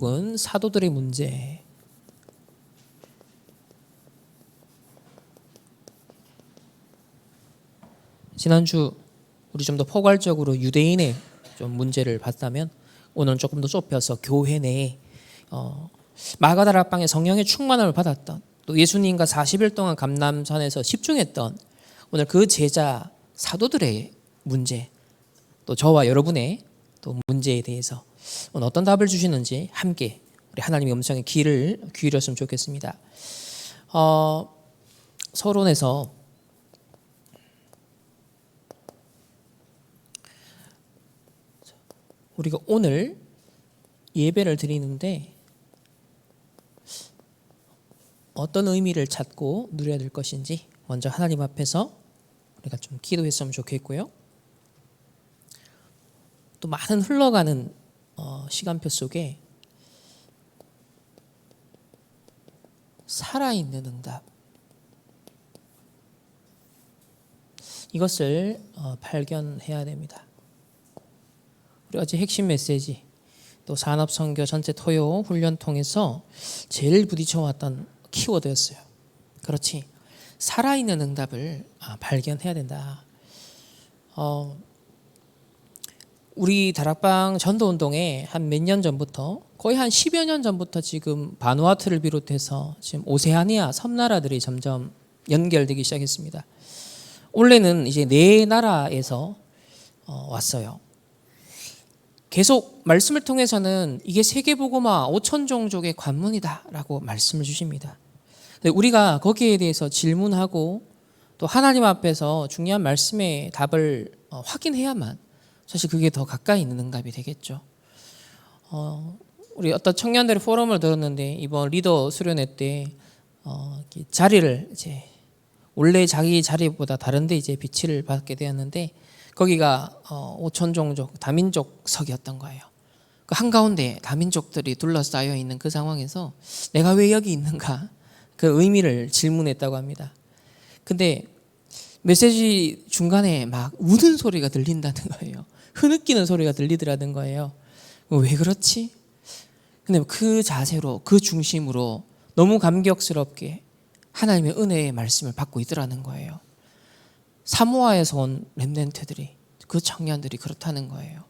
혹은 사도들의 문제. 지난주 우리 좀 더 포괄적으로 유대인의 좀 문제를 봤다면 오늘은 조금 더 좁혀서 교회 내에 마가다락방에 성령의 충만함을 받았던, 또 예수님과 40일 동안 감람산에서 집중했던 오늘 그 제자 사도들의 문제, 또 저와 여러분의 또 문제에 대해서 오늘 어떤 답을 주시는지 함께 우리 하나님의 음성에 귀를 기울였으면 좋겠습니다. 서론에서 우리가 오늘 예배를 드리는데 어떤 의미를 찾고 누려야 될 것인지 먼저 하나님 앞에서 우리가 좀 기도했으면 좋겠고요. 또 많은 흘러가는 시간표 속에 살아있는 응답, 이것을 발견해야 됩니다. 우리 어제 핵심 메시지, 또 산업선교 전체 토요 훈련 통해서 제일 부딪혀왔던 키워드였어요. 그렇지, 살아있는 응답을 발견해야 된다. 우리 다락방 전도운동에 한 몇 년 전부터, 거의 한 10여 년 전부터 지금 바누아투를 비롯해서 지금 오세아니아 섬나라들이 점점 연결되기 시작했습니다. 원래는 이제 네 나라에서 왔어요. 계속 말씀을 통해서는 이게 세계복음화 5천 종족의 관문이다라고 말씀을 주십니다. 우리가 거기에 대해서 질문하고 또 하나님 앞에서 중요한 말씀의 답을 확인해야만 사실 그게 더 가까이 있는 응답이 되겠죠. 우리 어떤 청년들의 포럼을 들었는데 이번 리더 수련회 때 자리를 이제 원래 자기 자리보다 다른데 이제 비치를 받게 되었는데 거기가 5천 종족 다민족석이었던 거예요. 그 한가운데 다민족들이 둘러싸여 있는 그 상황에서 내가 왜 여기 있는가, 그 의미를 질문했다고 합니다. 근데 메시지 중간에 막 우는 소리가 들린다는 거예요. 흐느끼는 소리가 들리더라는 거예요. 왜 그렇지? 근데 그 자세로, 그 중심으로 너무 감격스럽게 하나님의 은혜의 말씀을 받고 있더라는 거예요. 사모아에서 온 렘넌트들이, 그 청년들이 그렇다는 거예요.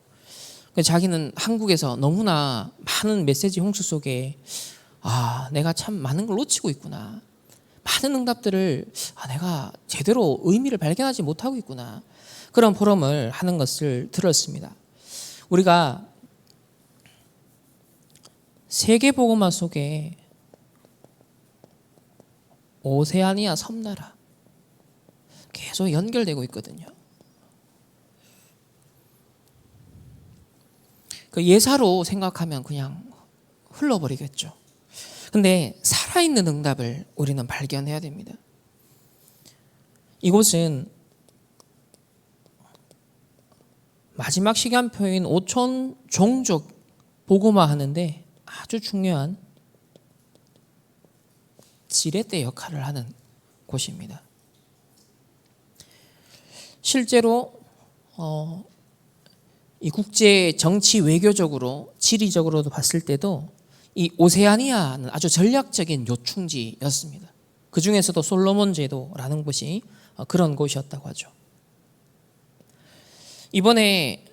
자기는 한국에서 너무나 많은 메시지 홍수 속에 내가 참 많은 걸 놓치고 있구나, 많은 응답들을 내가 제대로 의미를 발견하지 못하고 있구나, 그런 포럼을 하는 것을 들었습니다. 우리가 세계복음화 속에 오세아니아 섬나라 계속 연결되고 있거든요. 그 예사로 생각하면 그냥 흘러버리겠죠. 근데 살아있는 응답을 우리는 발견해야 됩니다. 이곳은 마지막 시간표인 5천 종족 복음화하는데 아주 중요한 지렛대 역할을 하는 곳입니다. 실제로 이 국제 정치 외교적으로 지리적으로도 봤을 때도 이 오세아니아는 아주 전략적인 요충지였습니다. 그 중에서도 솔로몬 제도라는 곳이 그런 곳이었다고 하죠. 이번에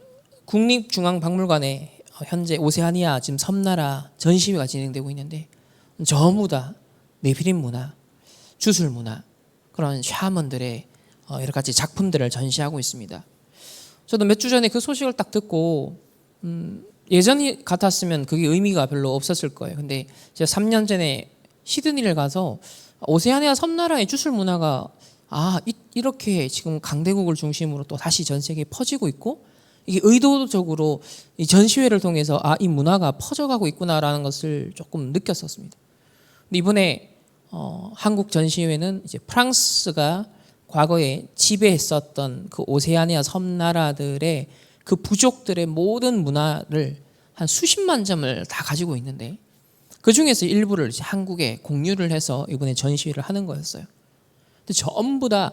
국립중앙박물관에 현재 오세아니아 지금 섬나라 전시회가 진행되고 있는데 전부 다 네피림 문화, 주술 문화, 그런 샤먼들의 여러 가지 작품들을 전시하고 있습니다. 저도 몇 주 전에 그 소식을 딱 듣고 예전 같았으면 그게 의미가 별로 없었을 거예요. 근데 제가 3년 전에 시드니를 가서 오세아니아 섬나라의 주술 문화가 이렇게 지금 강대국을 중심으로 또 다시 전 세계에 퍼지고 있고, 이게 의도적으로 이 전시회를 통해서 이 문화가 퍼져가고 있구나라는 것을 조금 느꼈었습니다. 근데 이번에 한국 전시회는 이제 프랑스가 과거에 지배했었던 그 오세아니아 섬나라들의 그 부족들의 모든 문화를 한 수십만 점을 다 가지고 있는데 그 중에서 일부를 이제 한국에 공유를 해서 이번에 전시회를 하는 거였어요. 근데 전부 다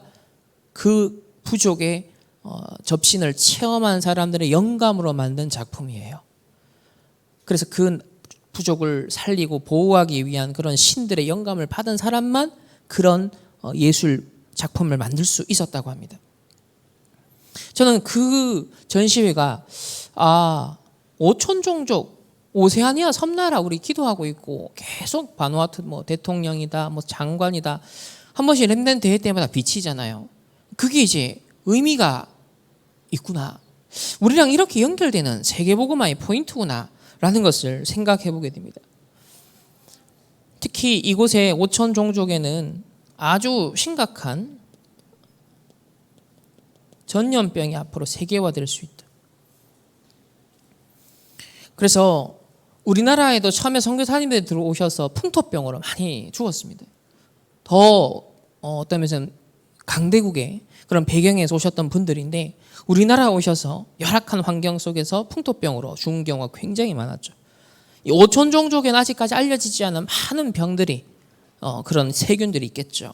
그 부족의 접신을 체험한 사람들의 영감으로 만든 작품이에요. 그래서 그 부족을 살리고 보호하기 위한 그런 신들의 영감을 받은 사람만 그런 예술 작품을 만들 수 있었다고 합니다. 저는 그 전시회가 오촌 종족 오세아니아 섬나라 우리 기도하고 있고 계속 바누아투 뭐 대통령이다 뭐 장관이다 한 번씩 렘넌트 대회 때마다 비치잖아요. 그게 이제 의미가 있구나. 우리랑 이렇게 연결되는 세계복음화의 포인트구나 라는 것을 생각해 보게 됩니다. 특히 이곳의 오촌 종족에는 아주 심각한 전염병이 앞으로 세계화될 수 있다. 그래서 우리나라에도 처음에 선교사님들이 들어오셔서 풍토병으로 많이 죽었습니다. 더 어떤 면에서는 강대국의 그런 배경에서 오셨던 분들인데 우리나라에 오셔서 열악한 환경 속에서 풍토병으로 죽은 경우가 굉장히 많았죠. 이 오촌 종족에는 아직까지 알려지지 않은 많은 병들이 그런 세균들이 있겠죠.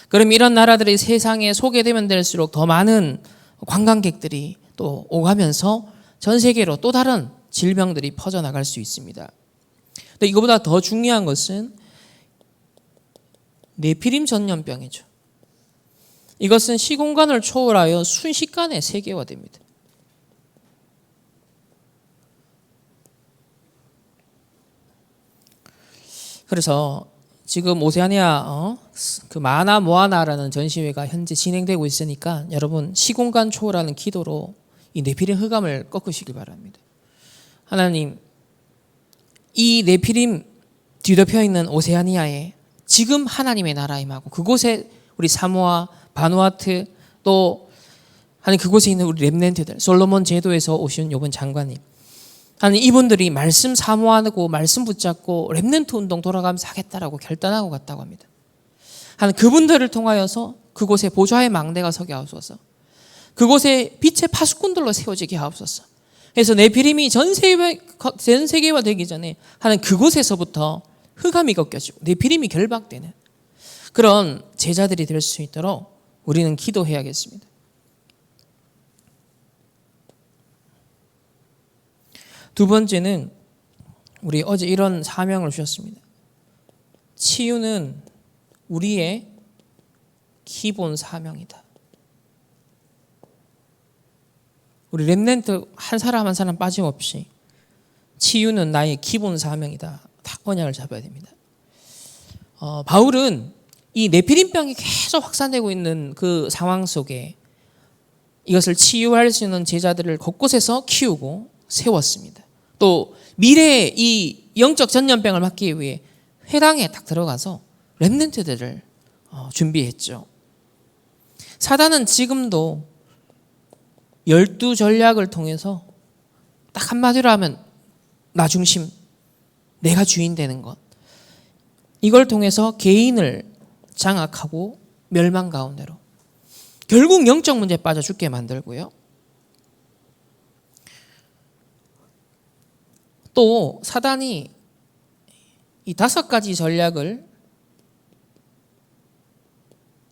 그럼 이런 나라들이 세상에 소개되면 될수록 더 많은 관광객들이 또 오가면서 전 세계로 또 다른 질병들이 퍼져나갈 수 있습니다. 근데 이거보다 더 중요한 것은 네피림 전염병이죠. 이것은 시공간을 초월하여 순식간에 세계화됩니다. 그래서 지금 오세아니아 그 마나 모아나라는 전시회가 현재 진행되고 있으니까 여러분 시공간 초월하는 기도로 이 네피림 흑암을 꺾으시길 바랍니다. 하나님, 이 네피림 뒤덮여 있는 오세아니아에 지금 하나님의 나라 임하고 그곳에 우리 사모아, 바누아투 또 하나님 그곳에 있는 우리 렘넌트들 솔로몬 제도에서 오신 요번 장관님 하나님 이분들이 말씀 사모하고 말씀 붙잡고 렘넌트 운동 돌아가면서 하겠다라고 결단하고 갔다고 합니다. 하나님 그분들을 통하여서 그곳에 보좌의 망대가 서게 하옵소서. 그곳에 빛의 파수꾼들로 세워지게 하옵소서. 그래서 네피림이 전 세계화 되기 전에 하나님 그곳에서부터 흑암이 꺾여지고 네피림이 결박되는 그런 제자들이 될 수 있도록 우리는 기도해야겠습니다. 두 번째는 우리 어제 이런 사명을 주셨습니다. 치유는 우리의 기본 사명이다. 우리 렘넌트 한 사람 한 사람 빠짐없이 치유는 나의 기본 사명이다. 다 언약을 잡아야 됩니다. 바울은 이 네피림병이 계속 확산되고 있는 그 상황 속에 이것을 치유할 수 있는 제자들을 곳곳에서 키우고 세웠습니다. 또 미래의 이 영적 전염병을 막기 위해 회당에 딱 들어가서 렘넌트들을 준비했죠. 사단은 지금도 12 전략을 통해서 딱 한마디로 하면 나 중심, 내가 주인 되는 것. 이걸 통해서 개인을 장악하고 멸망 가운데로 결국 영적 문제에 빠져 죽게 만들고요. 또 사단이 이 5가지 전략을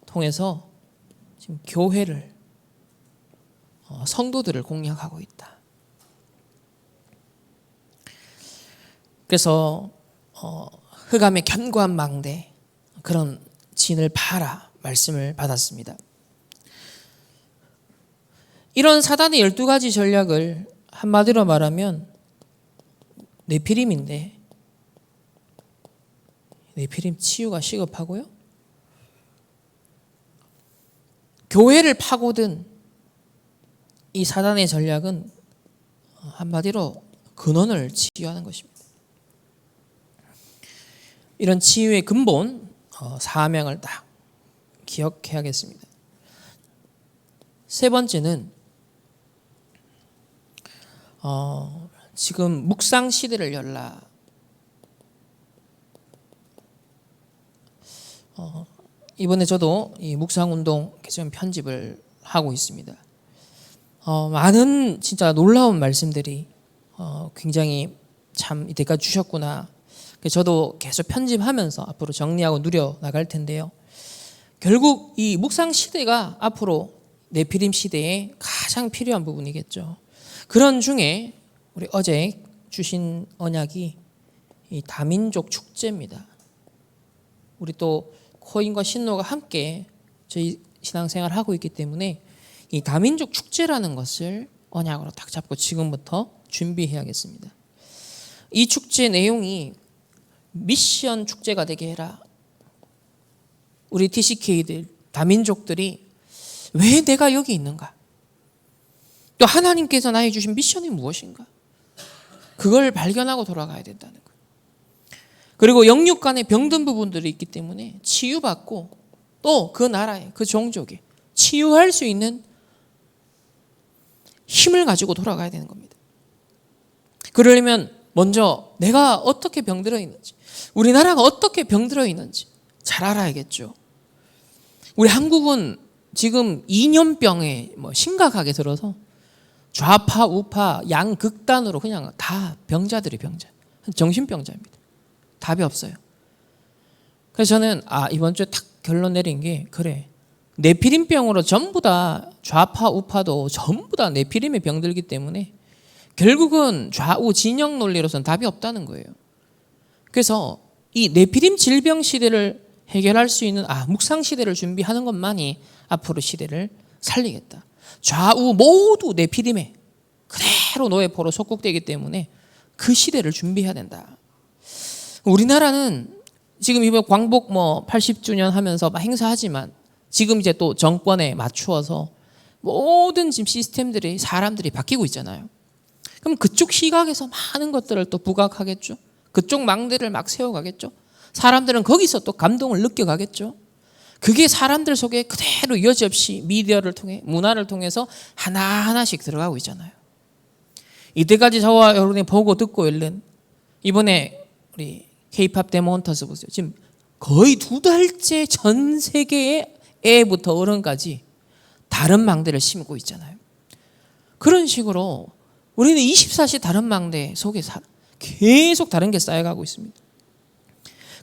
통해서 지금 교회를 성도들을 공략하고 있다. 그래서 흑암의 견고한 망대 그런 진을 봐라 말씀을 받았습니다. 이런 사단의 12가지 전략을 한마디로 말하면 네피림인데 네피림 치유가 시급하고요. 교회를 파고든 이 사단의 전략은 한마디로 근원을 치유하는 것입니다. 이런 치유의 근본 사명을 딱 기억해야겠습니다. 세 번째는 지금 묵상 시대를 열라. 이번에 저도 이 묵상 운동 개정 편집을 하고 있습니다. 많은 진짜 놀라운 말씀들이 굉장히 참 이때까지 주셨구나. 저도 계속 편집하면서 앞으로 정리하고 누려 나갈 텐데요. 결국 이 묵상 시대가 앞으로 네피림 시대에 가장 필요한 부분이겠죠. 그런 중에 우리 어제 주신 언약이 이 다민족 축제입니다. 우리 또 코인과 신노가 함께 저희 신앙생활을 하고 있기 때문에 이 다민족 축제라는 것을 언약으로 딱 잡고 지금부터 준비해야겠습니다. 이 축제 내용이 미션 축제가 되게 해라. 우리 TCK들, 다민족들이 왜 내가 여기 있는가? 또 하나님께서 나에게 주신 미션이 무엇인가? 그걸 발견하고 돌아가야 된다는 거예요. 그리고 영육 간에 병든 부분들이 있기 때문에 치유받고 또 그 나라에, 그 종족에 치유할 수 있는 힘을 가지고 돌아가야 되는 겁니다. 그러려면 먼저 내가 어떻게 병들어 있는지, 우리나라가 어떻게 병들어 있는지 잘 알아야겠죠. 우리 한국은 지금 이념병에 심각하게 들어서 좌파, 우파, 양극단으로 그냥 다 병자들이 병자. 정신병자입니다. 답이 없어요. 그래서 저는 이번 주에 딱 결론 내린 게 그래. 네피림병으로 전부 다 좌파, 우파도 전부 다 네피림에 병들기 때문에 결국은 좌우 진영 논리로서는 답이 없다는 거예요. 그래서 이 네피림 질병 시대를 해결할 수 있는 묵상 시대를 준비하는 것만이 앞으로 시대를 살리겠다. 좌우 모두 네피림에 그대로 노예포로 속국되기 때문에 그 시대를 준비해야 된다. 우리나라는 지금 이번 광복 80주년 하면서 막 행사하지만 지금 이제 또 정권에 맞추어서 모든 지금 시스템들이 사람들이 바뀌고 있잖아요. 그럼 그쪽 시각에서 많은 것들을 또 부각하겠죠. 그쪽 망대를 막 세워가겠죠. 사람들은 거기서 또 감동을 느껴가겠죠. 그게 사람들 속에 그대로 여지없이 미디어를 통해 문화를 통해서 하나하나씩 들어가고 있잖아요. 이때까지 저와 여러분이 보고 듣고 있는 이번에 우리 K-팝 데모헌터스 보세요. 지금 거의 2달째 전 세계의 애부터 어른까지 다른 망대를 심고 있잖아요. 그런 식으로 우리는 24시 다른 망대 속에 계속 다른 게 쌓여가고 있습니다.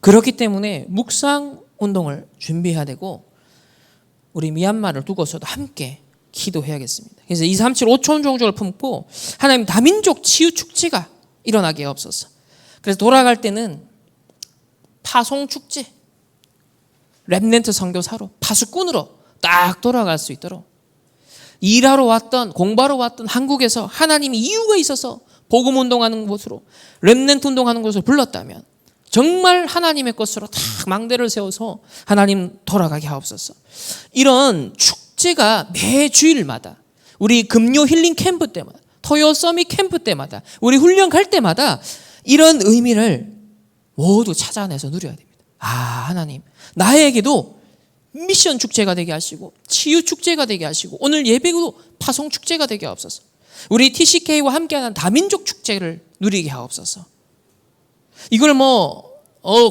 그렇기 때문에 묵상 운동을 준비해야 되고 우리 미얀마를 두고서도 함께 기도해야겠습니다. 그래서 237 5천 종족을 품고 하나님 다민족 치유 축제가 일어나게 없어서. 그래서 돌아갈 때는 파송 축제, 렘넌트 선교사로 파수꾼으로 딱 돌아갈 수 있도록 일하러 왔던 공부하러 왔던 한국에서 하나님이 이유가 있어서 복음 운동하는 곳으로 렘넌트 운동하는 곳을 불렀다면 정말 하나님의 것으로 딱 망대를 세워서 하나님 돌아가게 하옵소서. 이런 축제가 매 주일마다 우리 금요 힐링 캠프 때마다 토요 서밋 캠프 때마다 우리 훈련 갈 때마다 이런 의미를 모두 찾아내서 누려야 됩니다. 하나님 나에게도 미션 축제가 되게 하시고 치유 축제가 되게 하시고 오늘 예배도 파송 축제가 되게 하옵소서. 우리 TCK와 함께하는 다민족 축제를 누리게 하옵소서. 이걸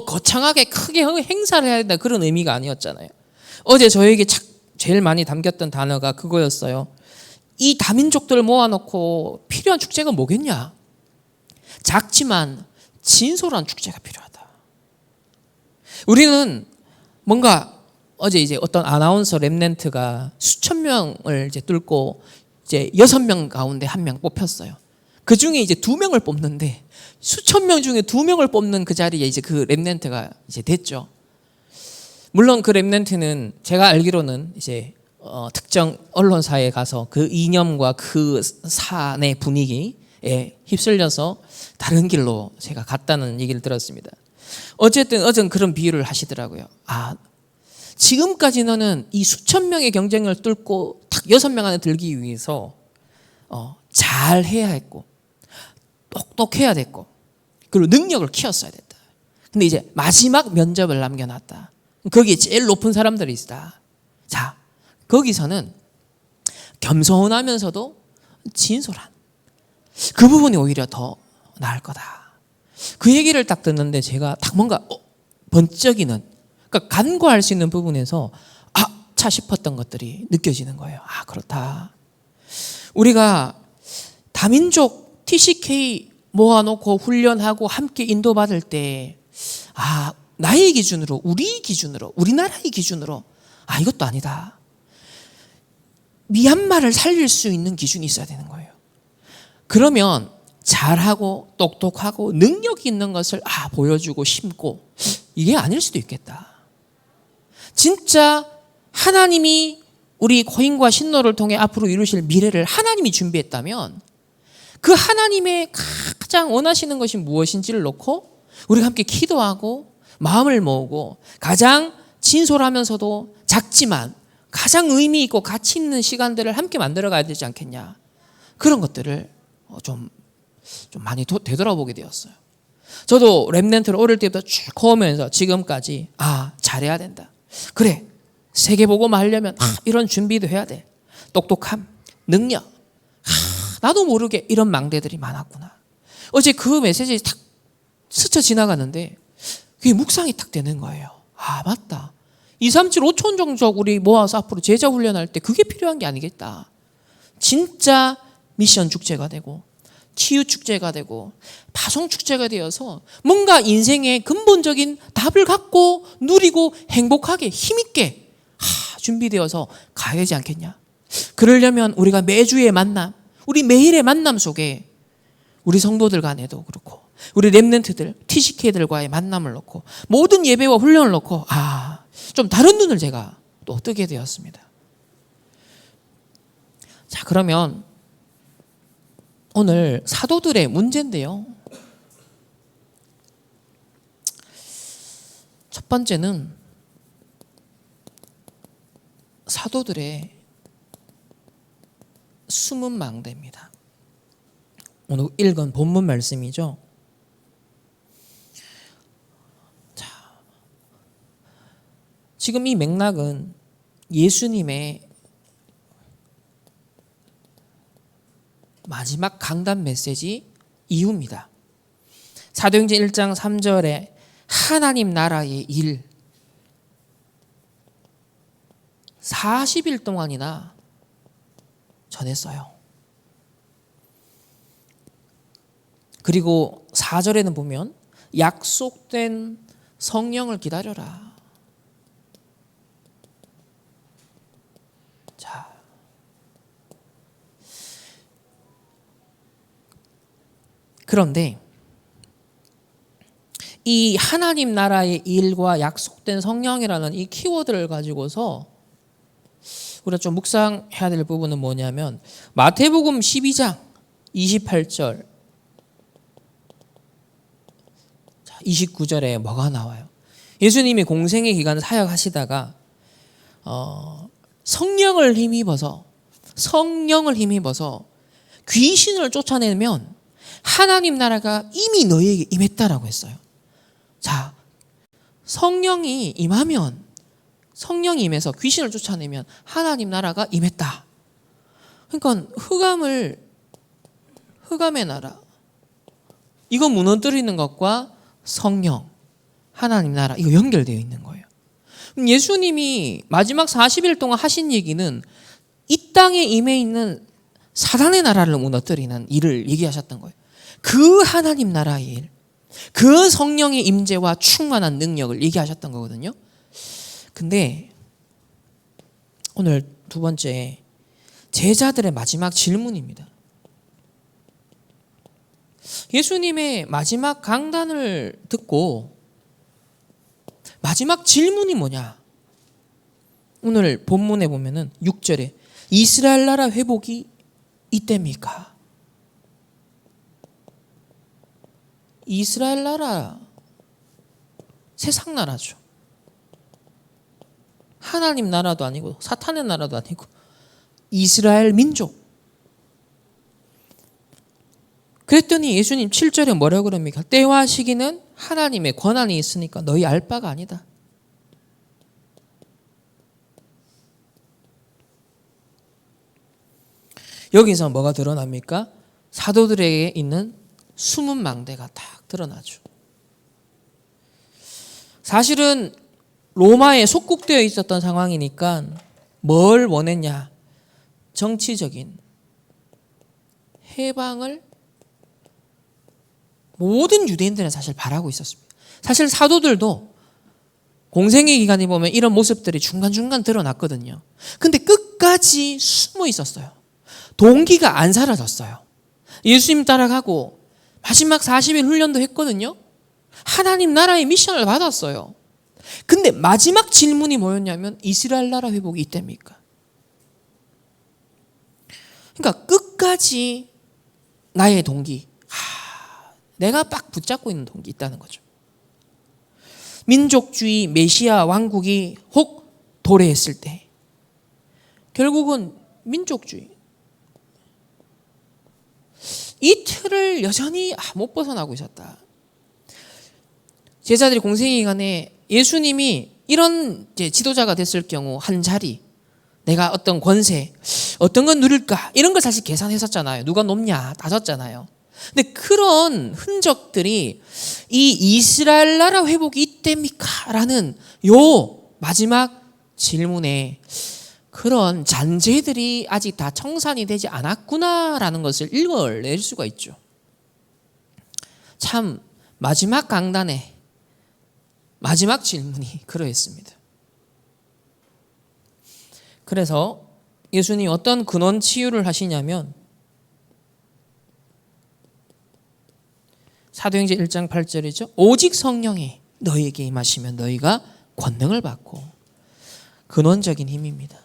거창하게 크게 행사를 해야 된다 그런 의미가 아니었잖아요. 어제 저에게 제일 많이 담겼던 단어가 그거였어요. 이 다민족들 모아놓고 필요한 축제가 뭐겠냐? 작지만 진솔한 축제가 필요하다. 우리는 뭔가 어제 이제 어떤 아나운서 렘넌트가 수천 명을 이제 뚫고 이제 6명 가운데 1명 뽑혔어요. 그 중에 이제 2명을 뽑는데 수천 명 중에 2명을 뽑는 그 자리에 이제 그 렘넌트가 이제 됐죠. 물론 그 렘넌트는 제가 알기로는 이제 특정 언론사에 가서 그 이념과 그 사안의 분위기에 휩쓸려서 다른 길로 제가 갔다는 얘기를 들었습니다. 어쨌든 어제는 그런 비유를 하시더라고요. 지금까지 너는 이 수천 명의 경쟁을 뚫고 딱 6명 안에 들기 위해서 잘 해야 했고 똑똑해야 됐고 그리고 능력을 키웠어야 됐다. 근데 이제 마지막 면접을 남겨놨다. 거기에 제일 높은 사람들이 있다. 자, 거기서는 겸손하면서도 진솔한 그 부분이 오히려 더 나을 거다. 그 얘기를 딱 듣는데 제가 딱 뭔가 번쩍이는, 그러니까 간과할 수 있는 부분에서 차 싶었던 것들이 느껴지는 거예요. 그렇다. 우리가 다민족 TCK 모아놓고 훈련하고 함께 인도받을 때 나의 기준으로, 우리 기준으로, 우리나라의 기준으로 이것도 아니다. 미얀마를 살릴 수 있는 기준이 있어야 되는 거예요. 그러면 잘하고 똑똑하고 능력이 있는 것을 보여주고 심고, 이게 아닐 수도 있겠다. 진짜 하나님이 우리 거인과 신노를 통해 앞으로 이루실 미래를 하나님이 준비했다면 그 하나님의 가장 원하시는 것이 무엇인지를 놓고 우리가 함께 기도하고 마음을 모으고 가장 진솔하면서도 작지만 가장 의미 있고 가치 있는 시간들을 함께 만들어 가야 되지 않겠냐. 그런 것들을 좀 많이 되돌아보게 되었어요. 저도 렘넌트를 어릴 때부터 쭉 커오면서 지금까지 잘해야 된다. 그래, 세계복음을 하려면 이런 준비도 해야 돼. 똑똑함, 능력. 나도 모르게 이런 망대들이 많았구나. 어제 그 메시지 탁 스쳐 지나가는데 그게 묵상이 탁 되는 거예요. 맞다. 2, 3, 7, 5천 종족 우리 모아서 앞으로 제자 훈련할 때 그게 필요한 게 아니겠다. 진짜 미션 축제가 되고 치유 축제가 되고 파송 축제가 되어서 뭔가 인생의 근본적인 답을 갖고 누리고 행복하게 힘있게 준비되어서 가야 되지 않겠냐. 그러려면 우리가 매주의 만남, 우리 매일의 만남 속에 우리 성도들 간에도 그렇고 우리 렘넌트들, TCK들과의 만남을 놓고 모든 예배와 훈련을 놓고 좀 다른 눈을 제가 또 뜨게 되었습니다. 자, 그러면 오늘 사도들의 문제인데요. 첫 번째는 사도들의 숨은 망대입니다. 오늘 읽은 본문 말씀이죠. 자, 지금 이 맥락은 예수님의 마지막 강단 메시지 이후입니다. 사도행전 1장 3절에 하나님 나라의 일 40일 동안이나 전했어요. 그리고 4절에는 보면 약속된 성령을 기다려라. 자, 그런데 이 하나님 나라의 일과 약속된 성령이라는 이 키워드를 가지고서 우리가 좀 묵상해야 될 부분은 뭐냐면 마태복음 12장 28절 29절에 뭐가 나와요? 예수님이 공생의 기간을 사역하시다가 성령을 힘입어서 귀신을 쫓아내면 하나님 나라가 이미 너희에게 임했다라고 했어요. 자, 성령이 임하면, 성령이 임해서 귀신을 쫓아내면 하나님 나라가 임했다. 그러니까 흑암의 나라, 이거 무너뜨리는 것과 성령, 하나님 나라, 이거 연결되어 있는 거예요. 예수님이 마지막 40일 동안 하신 얘기는 이 땅에 임해 있는 사단의 나라를 무너뜨리는 일을 얘기하셨던 거예요. 그 하나님 나라의 일, 그 성령의 임재와 충만한 능력을 얘기하셨던 거거든요. 근데 오늘 두 번째, 제자들의 마지막 질문입니다. 예수님의 마지막 강단을 듣고 마지막 질문이 뭐냐? 오늘 본문에 보면은 6절에 이스라엘 나라 회복이 이때입니까? 이스라엘 나라, 세상 나라죠. 하나님 나라도 아니고 사탄의 나라도 아니고 이스라엘 민족. 그랬더니 예수님 7절에 뭐라고 그럽니까? 때와 시기는 하나님의 권한이 있으니까 너희 알 바가 아니다. 여기서 뭐가 드러납니까? 사도들에게 있는 숨은 망대가 딱 드러나죠. 사실은 로마에 속국되어 있었던 상황이니까 뭘 원했냐? 정치적인 해방을 모든 유대인들은 사실 바라고 있었습니다. 사실 사도들도 공생의 기간에 보면 이런 모습들이 중간중간 드러났거든요. 근데 끝까지 숨어 있었어요. 동기가 안 사라졌어요. 예수님 따라가고 마지막 40일 훈련도 했거든요. 하나님 나라의 미션을 받았어요. 근데 마지막 질문이 뭐였냐면 이스라엘 나라 회복이 이때입니까? 그러니까 끝까지 나의 동기, 내가 딱 붙잡고 있는 동기 있다는 거죠. 민족주의 메시아 왕국이 혹 도래했을 때 결국은 민족주의 이 틀을 여전히 못 벗어나고 있었다. 제자들이 공생의 기간에 예수님이 이런 지도자가 됐을 경우 한 자리, 내가 어떤 권세, 어떤 건 누릴까 이런 걸 사실 계산했었잖아요. 누가 높냐 따졌잖아요. 근데 그런 흔적들이 이 이스라엘 나라 회복이 이때입니까? 라는 요 마지막 질문에 그런 잔재들이 아직 다 청산이 되지 않았구나라는 것을 읽어낼 수가 있죠. 참 마지막 강단의 마지막 질문이 그러했습니다. 그래서 예수님 어떤 근원 치유를 하시냐면 사도행전 1장 8절이죠. 오직 성령이 너희에게 임하시면 너희가 권능을 받고 근원적인 힘입니다.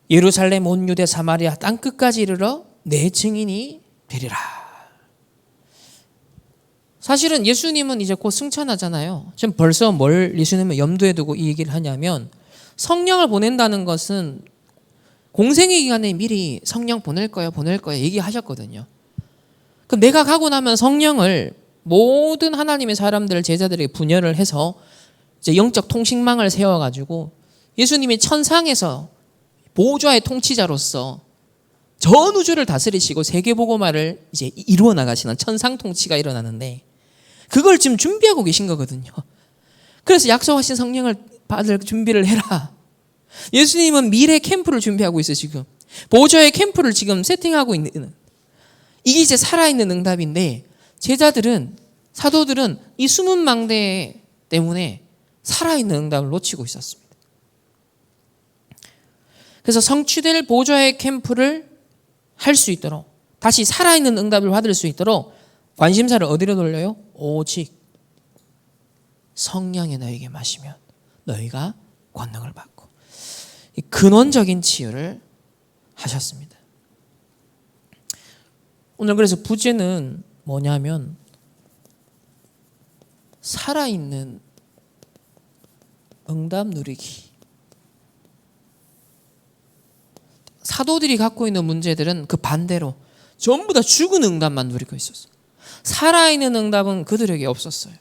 예루살렘 온 유대 사마리아 땅끝까지 이르러 내 증인이 되리라. 사실은 예수님은 이제 곧 승천하잖아요. 지금 벌써 뭘 예수님은 염두에 두고 이 얘기를 하냐면 성령을 보낸다는 것은 공생의 기간에 미리 성령 보낼 거야 얘기하셨거든요. 그럼 내가 가고 나면 성령을 모든 하나님의 사람들 제자들에게 분열을 해서 이제 영적 통식망을 세워가지고 예수님이 천상에서 보좌의 통치자로서 전 우주를 다스리시고 세계복음화를 이제 이루어 나가시는 천상 통치가 일어나는데 그걸 지금 준비하고 계신 거거든요. 그래서 약속하신 성령을 받을 준비를 해라. 예수님은 미래 캠프를 준비하고 있어요. 지금 보좌의 캠프를 지금 세팅하고 있는, 이게 이제 살아있는 응답인데 제자들은, 사도들은 이 숨은 망대 때문에 살아있는 응답을 놓치고 있었습니다. 그래서 성취될 보좌의 캠프를 할 수 있도록, 다시 살아있는 응답을 받을 수 있도록 관심사를 어디로 돌려요? 오직 성령이 너에게 마시면 너희가 권능을 받고, 이 근원적인 치유를 하셨습니다. 오늘 그래서 부제는 뭐냐면 살아있는 응답 누리기. 사도들이 갖고 있는 문제들은 그 반대로 전부 다 죽은 응답만 누리고 있었어요. 살아있는 응답은 그들에게 없었어요.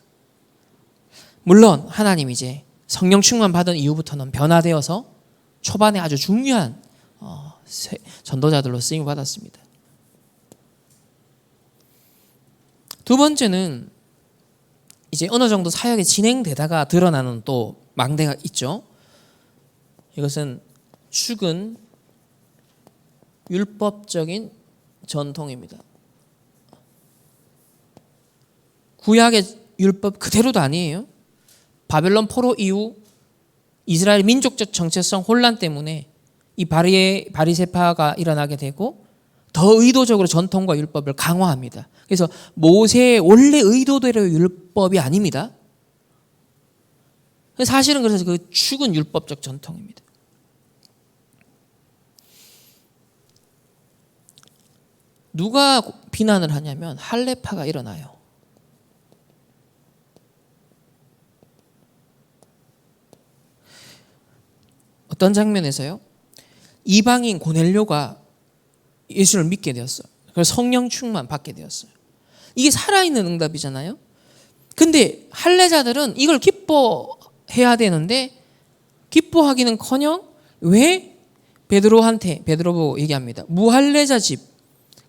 물론 하나님 이제 성령 충만 받은 이후부터는 변화되어서 초반에 아주 중요한 전도자들로 쓰임을 받았습니다. 두 번째는 이제 어느 정도 사역이 진행되다가 드러나는 또 망대가 있죠. 이것은 죽은 율법적인 전통입니다. 구약의 율법 그대로도 아니에요. 바벨론 포로 이후 이스라엘 민족적 정체성 혼란 때문에 이 바리새파가 일어나게 되고 더 의도적으로 전통과 율법을 강화합니다. 그래서 모세의 원래 의도대로의 율법이 아닙니다. 사실은 그래서 그 죽은 율법적 전통입니다. 누가 비난을 하냐면 할례파가 일어나요. 어떤 장면에서요? 이방인 고넬료가 예수를 믿게 되었어요. 그래서 성령 충만 받게 되었어요. 이게 살아있는 응답이잖아요. 근데 할례자들은 이걸 기뻐해야 되는데 기뻐하기는커녕 왜 베드로 보고 얘기합니다. 무할례자 집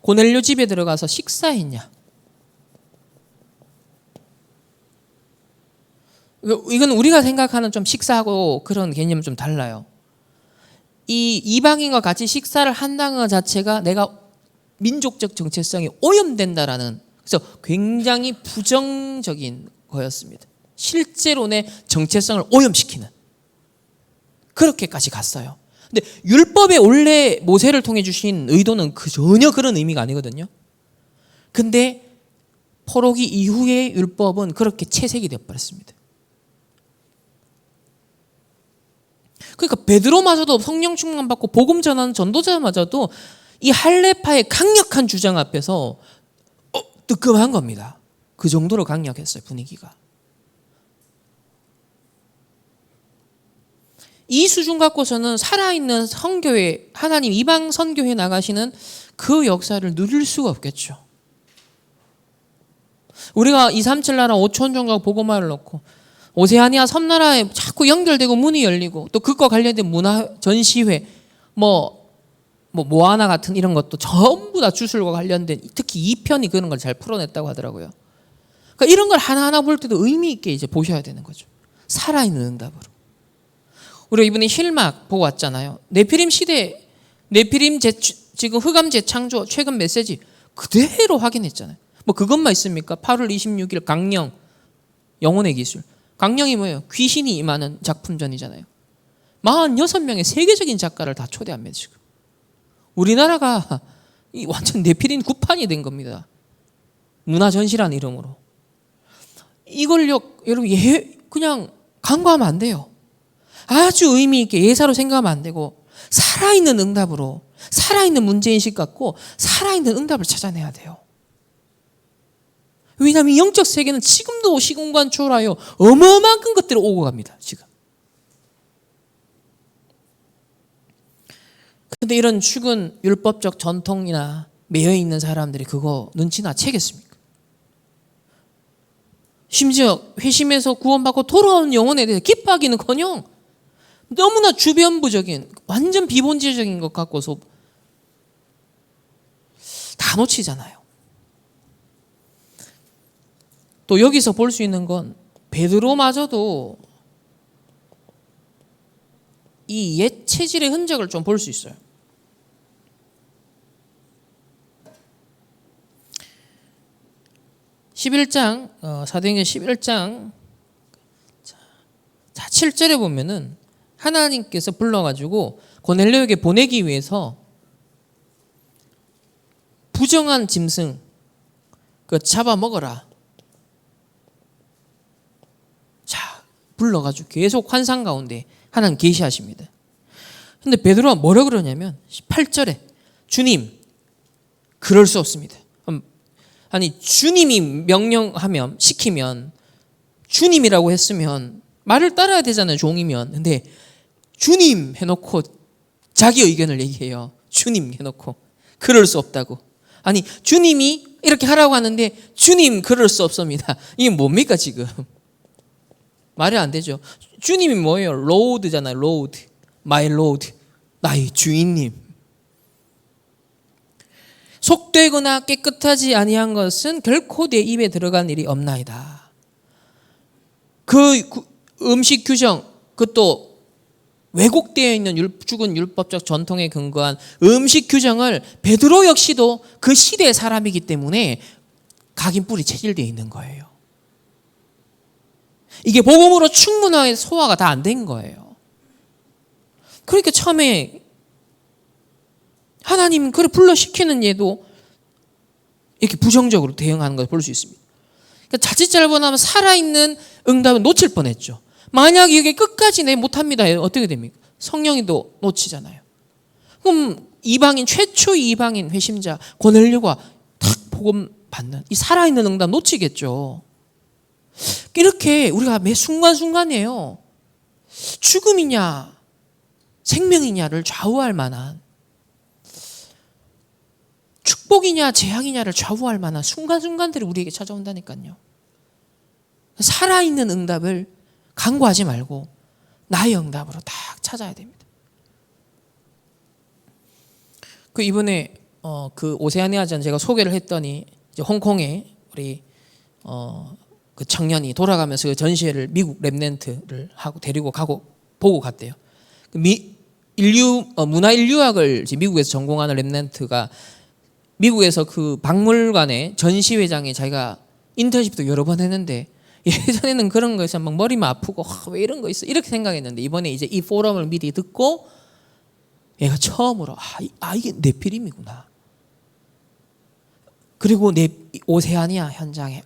고넬료 집에 들어가서 식사했냐? 이건 우리가 생각하는 좀 식사하고 그런 개념은 좀 달라요. 이 이방인과 같이 식사를 한다는 것 자체가 내가 민족적 정체성이 오염된다라는, 그래서 굉장히 부정적인 거였습니다. 실제로 내 정체성을 오염시키는, 그렇게까지 갔어요. 근데 율법에 원래 모세를 통해 주신 의도는 전혀 그런 의미가 아니거든요. 근데 포로기 이후의 율법은 그렇게 채색이 되어버렸습니다. 그러니까 베드로마저도 성령 충만받고 복음 전하는 전도자마저도 이 할례파의 강력한 주장 앞에서 뜨끔한 겁니다. 그 정도로 강력했어요, 분위기가. 이 수준 갖고서는 살아있는 선교회, 하나님 이방 선교회 나가시는 그 역사를 누릴 수가 없겠죠. 우리가 237 나라 5천 종과 복음화를 넣고 오세아니아 섬나라에 자꾸 연결되고 문이 열리고 또 그것과 관련된 문화 전시회 모아나 같은 이런 것도 전부 다 주술과 관련된 특히 2편이 그런 걸 잘 풀어냈다고 하더라고요. 그러니까 이런 걸 하나하나 볼 때도 의미 있게 이제 보셔야 되는 거죠. 살아있는 응답으로. 우리가 이번에 힐막 보고 왔잖아요. 네피림 시대, 네피림 지금 흑암 재창조 최근 메시지 그대로 확인했잖아요. 뭐 그것만 있습니까? 8월 26일 강령 영혼의 기술. 강령이 뭐예요? 귀신이 임하는 작품전이잖아요. 46명의 세계적인 작가를 다 초대합니다. 지금 우리나라가 완전 네피림 구판이 된 겁니다. 문화전시라는 이름으로. 이걸요 여러분 그냥 간과하면 안 돼요. 아주 의미 있게 예사로 생각하면 안 되고 살아있는 응답으로 살아있는 문제인식 갖고 살아있는 응답을 찾아내야 돼요. 왜냐하면 이 영적 세계는 지금도 시공간 초월하여 어마어마한 큰 것들이 오고 갑니다. 지금. 그런데 이런 죽은 율법적 전통이나 매여있는 사람들이 그거 눈치나 채겠습니까? 심지어 회심해서 구원받고 돌아온 영혼에 대해서 기뻐하기는커녕 너무나 주변부적인 완전 비본질적인 것 갖고서 다 놓치잖아요. 또 여기서 볼 수 있는 건 베드로마저도 이 옛 체질의 흔적을 좀 볼 수 있어요. 사도행전 11장 7절에 보면은 하나님께서 불러가지고 고넬료에게 보내기 위해서 부정한 짐승 그 잡아먹어라. 자, 불러가지고 계속 환상 가운데 하나님 계시하십니다. 근데 베드로가 뭐라 그러냐면 8절에 주님 그럴 수 없습니다. 아니 주님이 명령하면 시키면 주님이라고 했으면 말을 따라야 되잖아요. 종이면. 근데 주님 해놓고 자기 의견을 얘기해요. 주님 해놓고 그럴 수 없다고. 아니 주님이 이렇게 하라고 하는데 주님 그럴 수 없습니다. 이게 뭡니까 지금. 말이 안 되죠. 주님이 뭐예요? 로드잖아요. 로드. 마이 로드. 나의 주인님. 속되거나 깨끗하지 아니한 것은 결코 내 입에 들어간 일이 없나이다. 그 음식 규정, 그것도 왜곡되어 있는 죽은 율법적 전통에 근거한 음식 규정을 베드로 역시도 그 시대의 사람이기 때문에 각인뿔이 체질되어 있는 거예요. 이게 복음으로 충분하게 소화가 다 안 된 거예요. 그러니까 처음에 하나님 그를 불러시키는 예도 이렇게 부정적으로 대응하는 걸 볼 수 있습니다. 그러니까 자칫 잘못하면 살아있는 응답은 놓칠 뻔했죠. 만약 이게 끝까지 내 못합니다. 어떻게 됩니까? 성령이도 놓치잖아요. 그럼 최초의 이방인 회심자 고넬료가 탁 복음 받는 이 살아있는 응답 놓치겠죠. 이렇게 우리가 매 순간순간이에요. 죽음이냐 생명이냐를 좌우할 만한 축복이냐 재앙이냐를 좌우할 만한 순간순간들이 우리에게 찾아온다니까요. 살아있는 응답을 간구하지 말고 나의 응답으로 딱 찾아야 됩니다. 그 이번에 그 오세아니아전 제가 소개를 했더니 이제 홍콩에 우리 그 청년이 돌아가면서 그 전시회를 미국 랩넨트를 하고 데리고 가고 보고 갔대요. 문화 인류학을 미국에서 전공하는 랩넨트가 미국에서 그 박물관에 전시회장에 자기가 인턴십도 여러 번 했는데 예전에는 그런 거에서 막 머리만 아프고 왜 이런 거 있어 이렇게 생각했는데 이번에 이제 이 포럼을 미리 듣고 얘가 처음으로 이게 네피림이구나. 그리고 오세아니아 현장에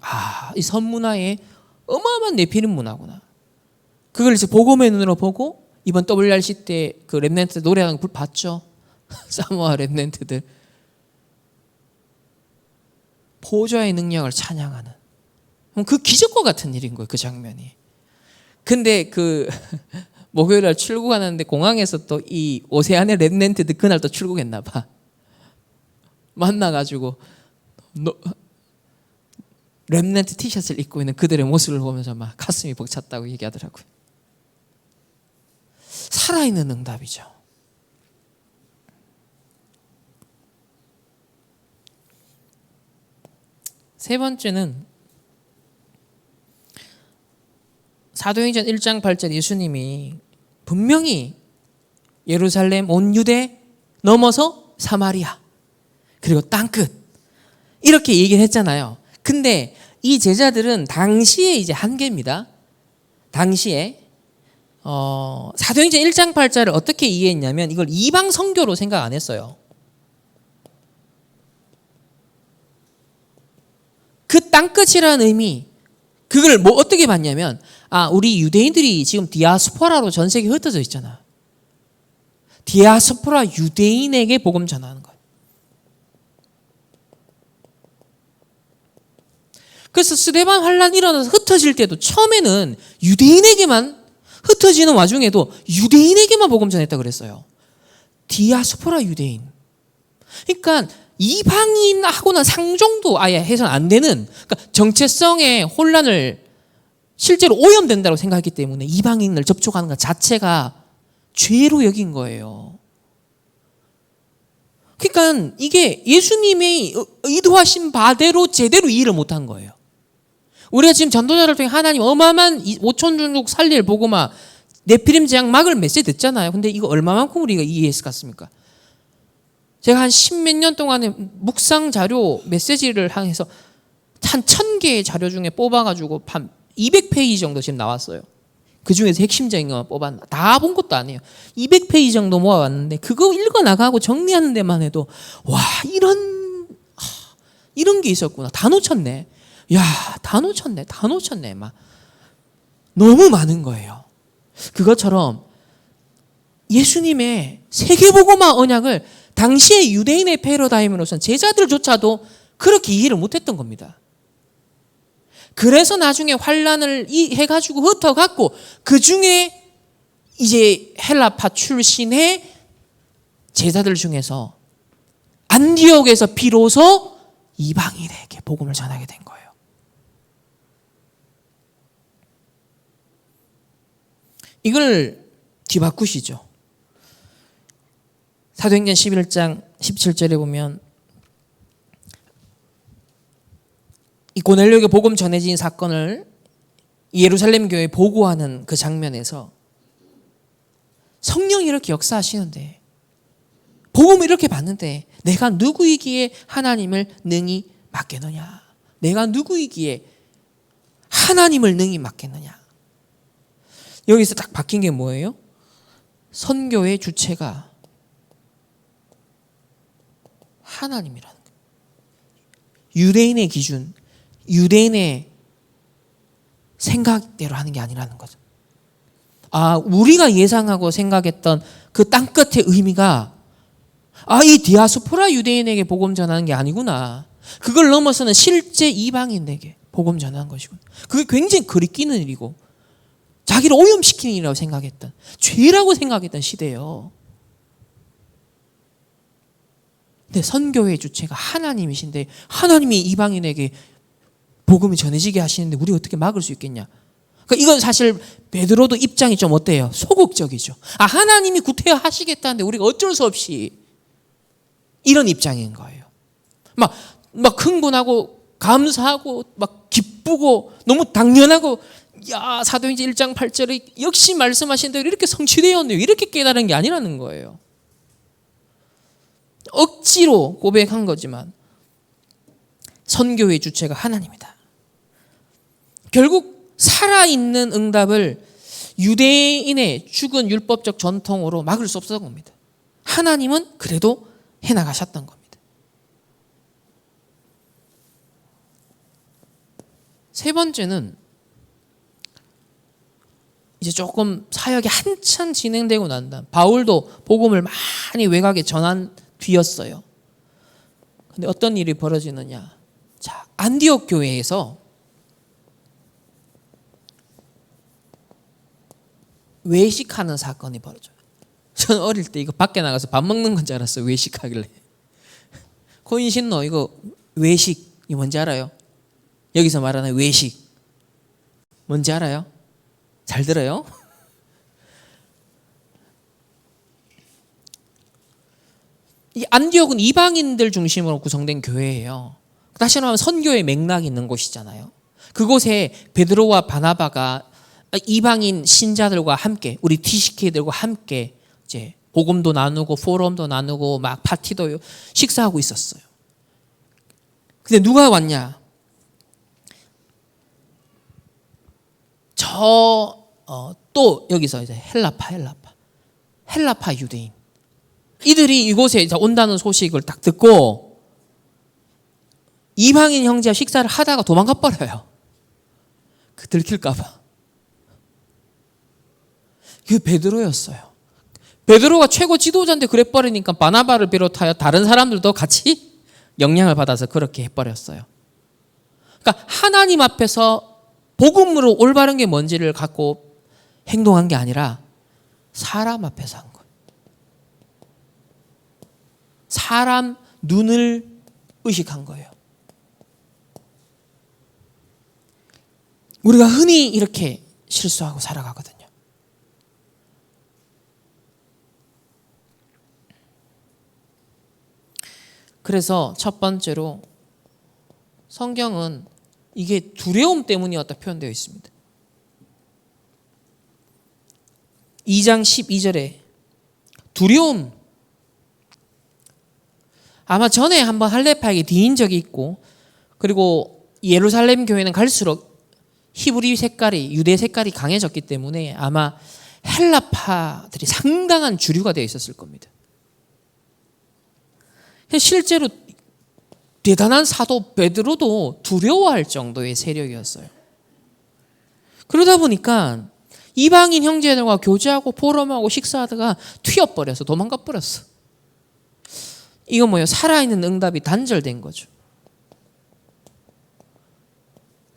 이 선문화에 어마어마한 네피림 문화구나. 그걸 이제 복음의 눈으로 보고 이번 WRC 때 그 랩넨트 노래하는 걸 봤죠. 사모아 랩넨트들 보좌의 능력을 찬양하는 그 기적과 같은 일인 거예요. 그 장면이. 근데 그 목요일날 출국하는데 공항에서 또 이 오세아니아 랩넨트들 그날 또 출국했나 봐. 만나가지고 랩넨트 티셔츠를 입고 있는 그들의 모습을 보면서 막 가슴이 벅찼다고 얘기하더라고요. 살아있는 응답이죠. 세 번째는 사도행전 1장 8절 예수님이 분명히 예루살렘 온 유대 넘어서 사마리아 그리고 땅끝 이렇게 얘기를 했잖아요. 근데 이 제자들은 당시에 이제 한계입니다. 당시에 사도행전 1장 8절을 어떻게 이해했냐면 이걸 이방 선교로 생각 안 했어요. 그 땅끝이라는 의미 그걸 뭐 어떻게 봤냐면 우리 유대인들이 지금 디아스포라로 전 세계에 흩어져 있잖아. 디아스포라 유대인에게 복음 전하는 거예요. 그래서 스데반 환란 일어나서 흩어질 때도 처음에는 유대인에게만 흩어지는 와중에도 유대인에게만 복음 전했다 그랬어요. 디아스포라 유대인. 그러니까 이방인하고는 상종도 아예 해서는 안 되는 그러니까 정체성의 혼란을 실제로 오염된다고 생각했기 때문에 이방인을 접촉하는 것 자체가 죄로 여긴 거예요. 그러니까 이게 예수님의 의도하신 바대로 제대로 이해를 못한 거예요. 우리가 지금 전도자를 통해 하나님 어마어마한 5천 종족 살릴 보고마 네피림 재앙 막을 메시지 듣잖아요. 근데 이거 얼마만큼 우리가 이해했을 것 같습니까? 제가 한 10몇 년 동안에 묵상 자료 메시지를 해서 한 1000개의 자료 중에 뽑아가지고 한 200페이지 정도 지금 나왔어요. 그 중에서 핵심적인 것만 뽑았나. 다 본 것도 아니에요. 200페이지 정도 모아왔는데 그거 읽어나가고 정리하는 데만 해도 와 이런 게 있었구나. 다 놓쳤네. 다 놓쳤네. 막 너무 많은 거예요. 그것처럼 예수님의 세계복음화 언약을 당시의 유대인의 패러다임으로서는 제자들조차도 그렇게 이해를 못했던 겁니다. 그래서 나중에 환란을 해가지고 흩어갔고 그 중에 이제 헬라파 출신의 제자들 중에서 안디옥에서 비로소 이방인에게 복음을 전하게 된 거예요. 이걸 뒤바꾸시죠. 사도행전 11장 17절에 보면 이 고넬료에게 복음 전해진 사건을 예루살렘 교회에 보고하는 그 장면에서 성령이 이렇게 역사하시는데 복음을 이렇게 봤는데 내가 누구이기에 하나님을 능히 맡겠느냐. 내가 누구이기에 하나님을 능히 맡겠느냐. 여기서 딱 바뀐 게 뭐예요? 선교의 주체가 하나님이라는 거예요. 유대인의 기준, 유대인의 생각대로 하는 게 아니라는 거죠. 우리가 예상하고 생각했던 그 땅끝의 의미가 이 디아스포라 유대인에게 복음 전하는 게 아니구나. 그걸 넘어서는 실제 이방인에게 복음 전하는 것이구나. 그게 굉장히 거리끼는 일이고 자기를 오염시키는 일이라고 생각했던 죄라고 생각했던 시대예요. 근데 선교의 주체가 하나님이신데 하나님이 이방인에게 복음이 전해지게 하시는데 우리가 어떻게 막을 수 있겠냐. 그러니까 이건 사실 베드로도 입장이 좀 어때요? 소극적이죠. 하나님이 구태하시겠다는데 우리가 어쩔 수 없이 이런 입장인 거예요. 막 흥분하고 감사하고 막 기쁘고 너무 당연하고 사도행전 1장 8절에 역시 말씀하신 대로 이렇게 성취되었네요. 이렇게 깨달은 게 아니라는 거예요. 억지로 고백한 거지만 선교의 주체가 하나님이다. 결국 살아있는 응답을 유대인의 죽은 율법적 전통으로 막을 수 없었던 겁니다. 하나님은 그래도 해나가셨던 겁니다. 세 번째는 이제 조금 사역이 한참 진행되고 난 다음 바울도 복음을 많이 외곽에 전한 뒤였어요. 근데 어떤 일이 벌어지느냐. 자, 안디옥 교회에서 외식하는 사건이 벌어져요. 저는 어릴 때 이거 밖에 나가서 밥 먹는 건 줄 알았어요. 외식하길래. 코인신노 이거 외식이 뭔지 알아요? 여기서 말하는 외식 뭔지 알아요? 잘 들어요? 이 안디옥은 이방인들 중심으로 구성된 교회예요. 다시 말하면 선교의 맥락이 있는 곳이잖아요. 그곳에 베드로와 바나바가 이방인 신자들과 함께 우리 TCK들과 함께 이제 복음도 나누고 포럼도 나누고 막 파티도 식사하고 있었어요. 근데 누가 왔냐? 또 여기서 이제 헬라파 유대인 이들이 이곳에 이제 온다는 소식을 딱 듣고 이방인 형제와 식사를 하다가 도망가 버려요. 그 들킬까봐. 그게 베드로였어요. 베드로가 최고 지도자인데 그래 버리니까 바나바를 비롯하여 다른 사람들도 같이 영향을 받아서 그렇게 해버렸어요. 그러니까 하나님 앞에서 복음으로 올바른 게 뭔지를 갖고 행동한 게 아니라 사람 앞에서 한 거예요. 사람 눈을 의식한 거예요. 우리가 흔히 이렇게 실수하고 살아가거든요. 그래서 첫 번째로 성경은 이게 두려움 때문이었다 표현되어 있습니다. 2장 12절에 두려움. 아마 전에 한번 할레파에게 뒤인 적이 있고 그리고 예루살렘 교회는 갈수록 히브리 색깔이 유대 색깔이 강해졌기 때문에 아마 헬라파들이 상당한 주류가 되어 있었을 겁니다. 실제로 대단한 사도 베드로도 두려워할 정도의 세력이었어요. 그러다 보니까 이방인 형제들과 교제하고 포럼하고 식사하다가 튀어버려서 도망가 버렸어. 이거 뭐예요? 살아있는 응답이 단절된 거죠.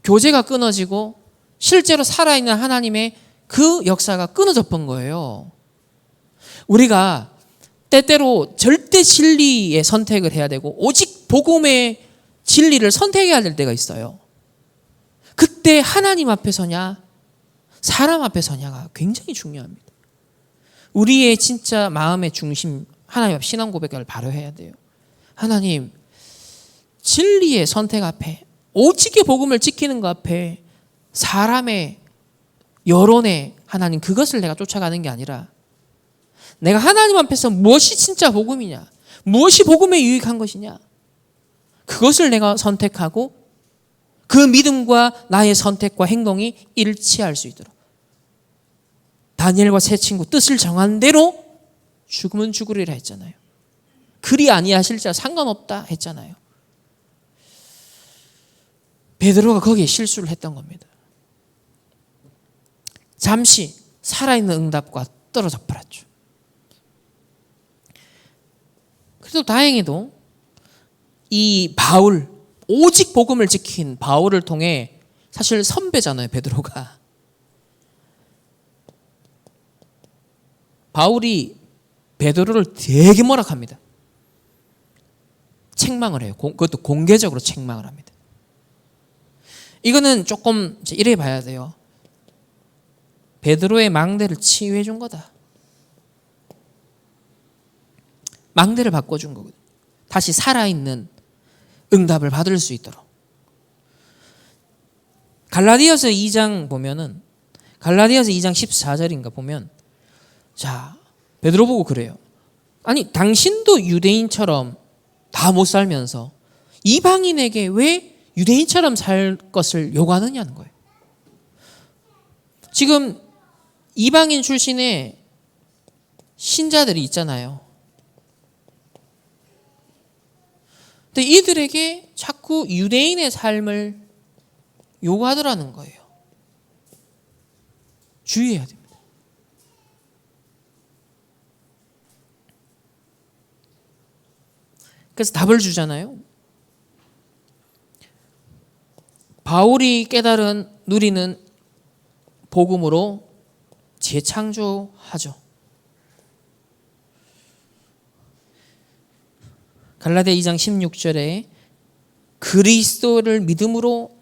교제가 끊어지고 실제로 살아있는 하나님의 그 역사가 끊어져 본 거예요. 우리가 때때로 절대 진리의 선택을 해야 되고 오직 복음의 진리를 선택해야 될 때가 있어요. 그때 하나님 앞에 서냐 사람 앞에 서냐가 굉장히 중요합니다. 우리의 진짜 마음의 중심 하나님 앞 신앙 고백을 바로 해야 돼요. 하나님 진리의 선택 앞에 오직의 복음을 지키는 것 앞에 사람의 여론에 하나님 그것을 내가 쫓아가는 게 아니라 내가 하나님 앞에서 무엇이 진짜 복음이냐 무엇이 복음에 유익한 것이냐 그것을 내가 선택하고 그 믿음과 나의 선택과 행동이 일치할 수 있도록 다니엘과 세 친구 뜻을 정한 대로 죽으면 죽으리라 했잖아요. 그리 아니하실지라 상관없다 했잖아요. 베드로가 거기에 실수를 했던 겁니다. 잠시 살아있는 응답과 떨어져 버렸죠. 그래도 다행히도 이 바울 오직 복음을 지킨 바울을 통해 사실 선배잖아요. 베드로가 바울이 베드로를 되게 모락합니다. 책망을 해요. 그것도 공개적으로 책망을 합니다. 이거는 조금 이래 봐야 돼요. 베드로의 망대를 치유해 준 거다. 망대를 바꿔준 거거든요. 다시 살아있는 응답을 받을 수 있도록. 갈라디아서 2장 보면은 갈라디아서 2장 14절인가 보면 자 베드로 보고 그래요. 아니 당신도 유대인처럼 다 못 살면서 이방인에게 왜 유대인처럼 살 것을 요구하느냐는 거예요. 지금 이방인 출신의 신자들이 있잖아요. 근데 이들에게 자꾸 유대인의 삶을 요구하더라는 거예요. 주의해야 됩니다. 그래서 답을 주잖아요. 바울이 깨달은 누리는 복음으로 재창조하죠. 갈라디아 2장 16절에 그리스도를 믿음으로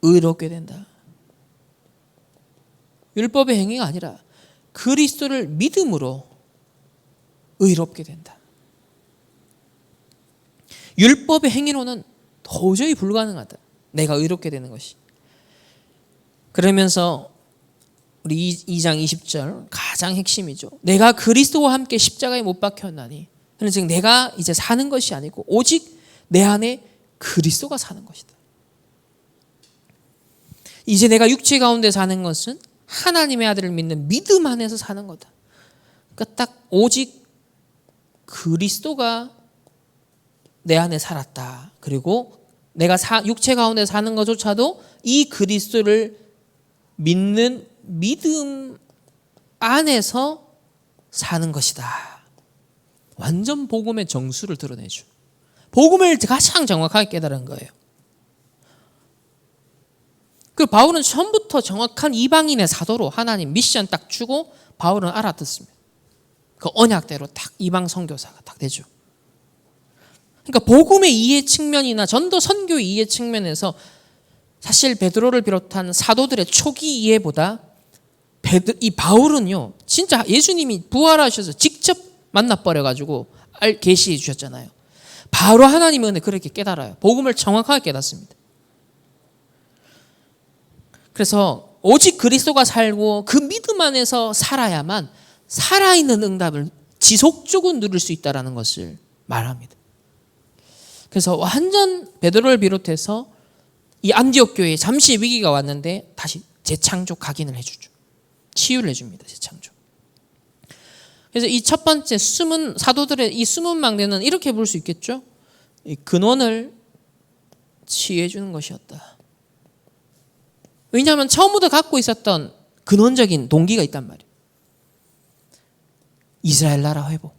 의롭게 된다. 율법의 행위가 아니라 그리스도를 믿음으로 의롭게 된다. 율법의 행위로는 도저히 불가능하다. 내가 의롭게 되는 것이. 그러면서 우리 2장 20절 가장 핵심이죠. 내가 그리스도와 함께 십자가에 못 박혔나니. 즉 내가 이제 사는 것이 아니고 오직 내 안에 그리스도가 사는 것이다. 이제 내가 육체 가운데 사는 것은 하나님의 아들을 믿는 믿음 안에서 사는 거다. 그러니까 딱 오직 그리스도가 내 안에 살았다. 그리고 내가 육체 가운데 사는 것조차도 이 그리스도를 믿는 믿음 안에서 사는 것이다. 완전 복음의 정수를 드러내죠. 복음을 가장 정확하게 깨달은 거예요. 그 바울은 처음부터 정확한 이방인의 사도로 하나님 미션 딱 주고 바울은 알아듣습니다. 그 언약대로 딱 이방 선교사가 딱 되죠. 그러니까 복음의 이해 측면이나 전도 선교의 이해 측면에서 사실 베드로를 비롯한 사도들의 초기 이해보다 이 바울은요, 진짜 예수님이 부활하셔서 직접 만나버려가지고 계시해 주셨잖아요. 바로 하나님의 은혜 그렇게 깨달아요. 복음을 정확하게 깨닫습니다. 그래서 오직 그리스도가 살고 그 믿음 안에서 살아야만 살아있는 응답을 지속적으로 누릴 수 있다는 것을 말합니다. 그래서 완전 베드로를 비롯해서 이 안디옥 교회에 잠시 위기가 왔는데 다시 재창조 각인을 해주죠. 치유를 해줍니다. 재창조. 그래서 이 첫 번째 숨은 사도들의 이 숨은 망대는 이렇게 볼 수 있겠죠. 이 근원을 치유해 주는 것이었다. 왜냐하면 처음부터 갖고 있었던 근원적인 동기가 있단 말이에요. 이스라엘 나라 회복.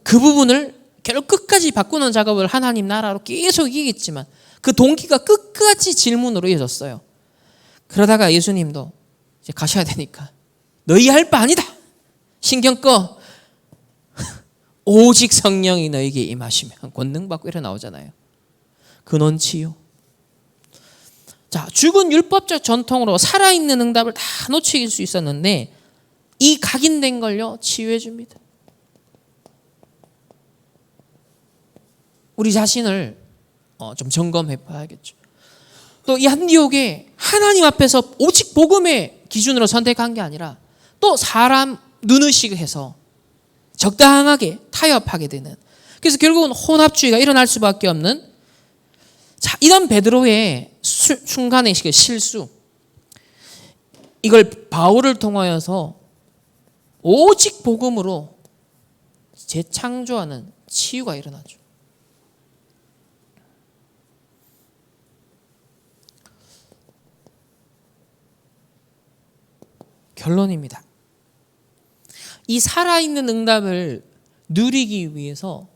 그 부분을 결국 끝까지 바꾸는 작업을 하나님 나라로 계속 이기겠지만 그 동기가 끝까지 질문으로 이어졌어요. 그러다가 예수님도 이제 가셔야 되니까 너희 할 바 아니다. 신경 꺼. 오직 성령이 너에게 임하시면 권능 받고 이래 나오잖아요. 근원 치유. 자, 죽은 율법적 전통으로 살아있는 응답을 다 놓칠 수 있었는데 이 각인된 걸요 치유해 줍니다. 우리 자신을 좀 점검해 봐야겠죠. 또 이 안디옥에 하나님 앞에서 오직 복음의 기준으로 선택한 게 아니라 또 사람 눈의식해서 적당하게 타협하게 되는, 그래서 결국은 혼합주의가 일어날 수밖에 없는, 자, 이런 베드로의 순간의 실수, 이걸 바울을 통하여서 오직 복음으로 재창조하는 치유가 일어나죠. 결론입니다. 이 살아있는 응답을 누리기 위해서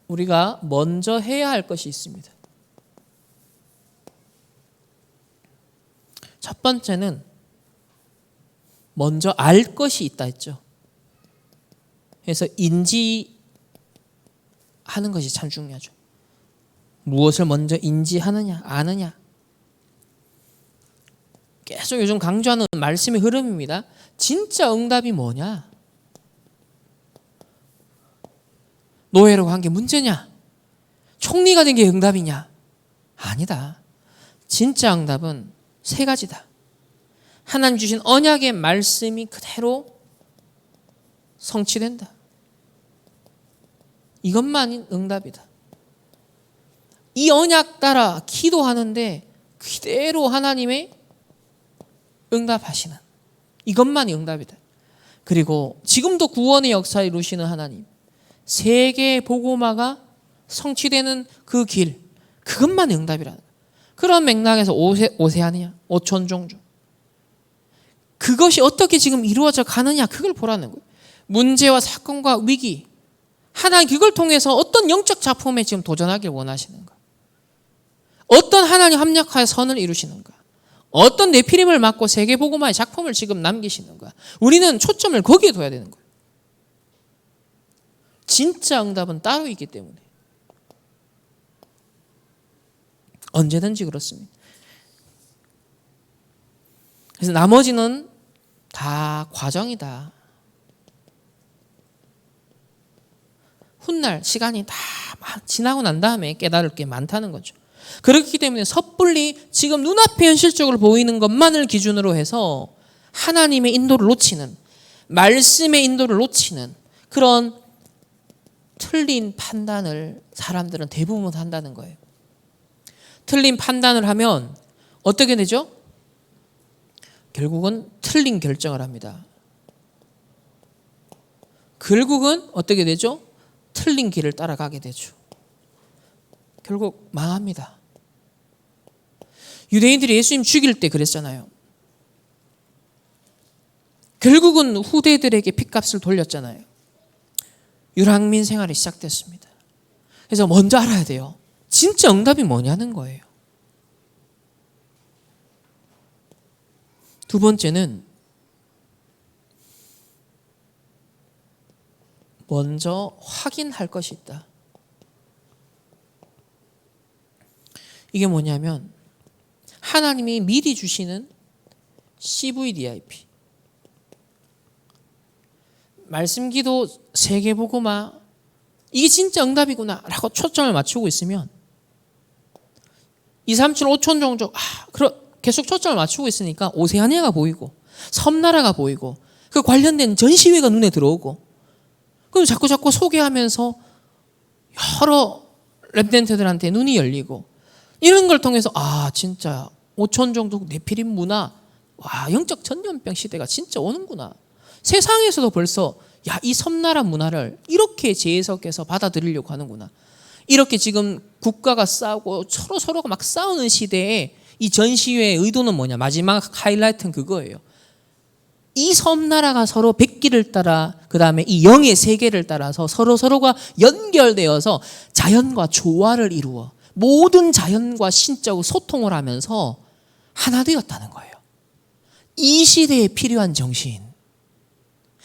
우리가 먼저 해야 할 것이 있습니다. 첫 번째는 먼저 알 것이 있다 했죠. 그래서 인지하는 것이 참 중요하죠. 무엇을 먼저 인지하느냐, 아느냐. 계속 요즘 강조하는 말씀의 흐름입니다. 진짜 응답이 뭐냐? 노예로 간 게 문제냐? 총리가 된 게 응답이냐? 아니다. 진짜 응답은 세 가지다. 하나님 주신 언약의 말씀이 그대로 성취된다. 이것만이 응답이다. 이 언약 따라 기도하는데 그대로 하나님의 응답하시는, 이것만이 응답이다. 그리고 지금도 구원의 역사를 이루시는 하나님, 세계 복음화가 성취되는 그 길, 그것만 응답이라는 거예요. 그런 맥락에서 오세아니아, 오천종족, 그것이 어떻게 지금 이루어져 가느냐, 그걸 보라는 거예요. 문제와 사건과 위기, 하나님 그걸 통해서 어떤 영적 작품에 지금 도전하길 원하시는가, 어떤 하나님 합력하여 선을 이루시는가, 어떤 네피림을 맡고 세계복음화의 작품을 지금 남기시는가. 우리는 초점을 거기에 둬야 되는 거예요. 진짜 응답은 따로 있기 때문에. 언제든지 그렇습니다. 그래서 나머지는 다 과정이다. 훗날 시간이 다 지나고 난 다음에 깨달을 게 많다는 거죠. 그렇기 때문에 섣불리 지금 눈앞에 현실적으로 보이는 것만을 기준으로 해서 하나님의 인도를 놓치는, 말씀의 인도를 놓치는 그런 틀린 판단을 사람들은 대부분 한다는 거예요. 틀린 판단을 하면 어떻게 되죠? 결국은 틀린 결정을 합니다. 결국은 어떻게 되죠? 틀린 길을 따라가게 되죠. 결국 망합니다. 유대인들이 예수님 죽일 때 그랬잖아요. 결국은 후대들에게 핏값을 돌렸잖아요. 유랑민 생활이 시작됐습니다. 그래서 먼저 알아야 돼요. 진짜 응답이 뭐냐는 거예요. 두 번째는 먼저 확인할 것이 있다. 이게 뭐냐면 하나님이 미리 주시는 CVDIP, 말씀기도, 세계복음화, 이게 진짜 응답이구나 라고 초점을 맞추고 있으면 2, 3, 7, 5천 종족 계속 초점을 맞추고 있으니까 오세아니아가 보이고 섬나라가 보이고 그 관련된 전시회가 눈에 들어오고, 그럼 자꾸 소개하면서 여러 랩덴트들한테 눈이 열리고, 이런 걸 통해서 진짜 5천 종족 네피림 문화, 영적 전염병 시대가 진짜 오는구나. 세상에서도 벌써 이 섬나라 문화를 이렇게 재해석해서 받아들이려고 하는구나. 이렇게 지금 국가가 싸우고 서로가 막 싸우는 시대에 이 전시회의 의도는 뭐냐, 마지막 하이라이트는 그거예요. 이 섬나라가 서로 백기를 따라, 그 다음에 이 영의 세계를 따라서 서로가 연결되어서 자연과 조화를 이루어 모든 자연과 신적으로 소통을 하면서 하나 되었다는 거예요. 이 시대에 필요한 정신,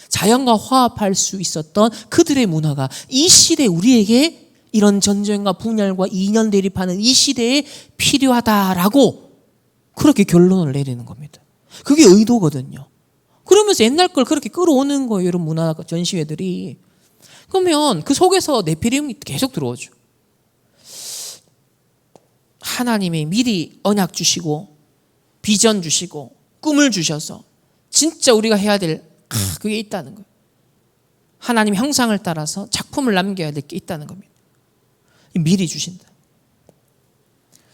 자연과 화합할 수 있었던 그들의 문화가 이 시대에 우리에게 이런 전쟁과 분열과 이념 대립하는 이 시대에 필요하다라고 그렇게 결론을 내리는 겁니다. 그게 의도거든요. 그러면서 옛날 걸 그렇게 끌어오는 거예요. 이런 문화 전시회들이. 그러면 그 속에서 네피림이 계속 들어오죠. 하나님이 미리 언약 주시고 비전 주시고 꿈을 주셔서 진짜 우리가 해야 될 그게 있다는 거예요. 하나님 형상을 따라서 작품을 남겨야 될 게 있다는 겁니다. 미리 주신다.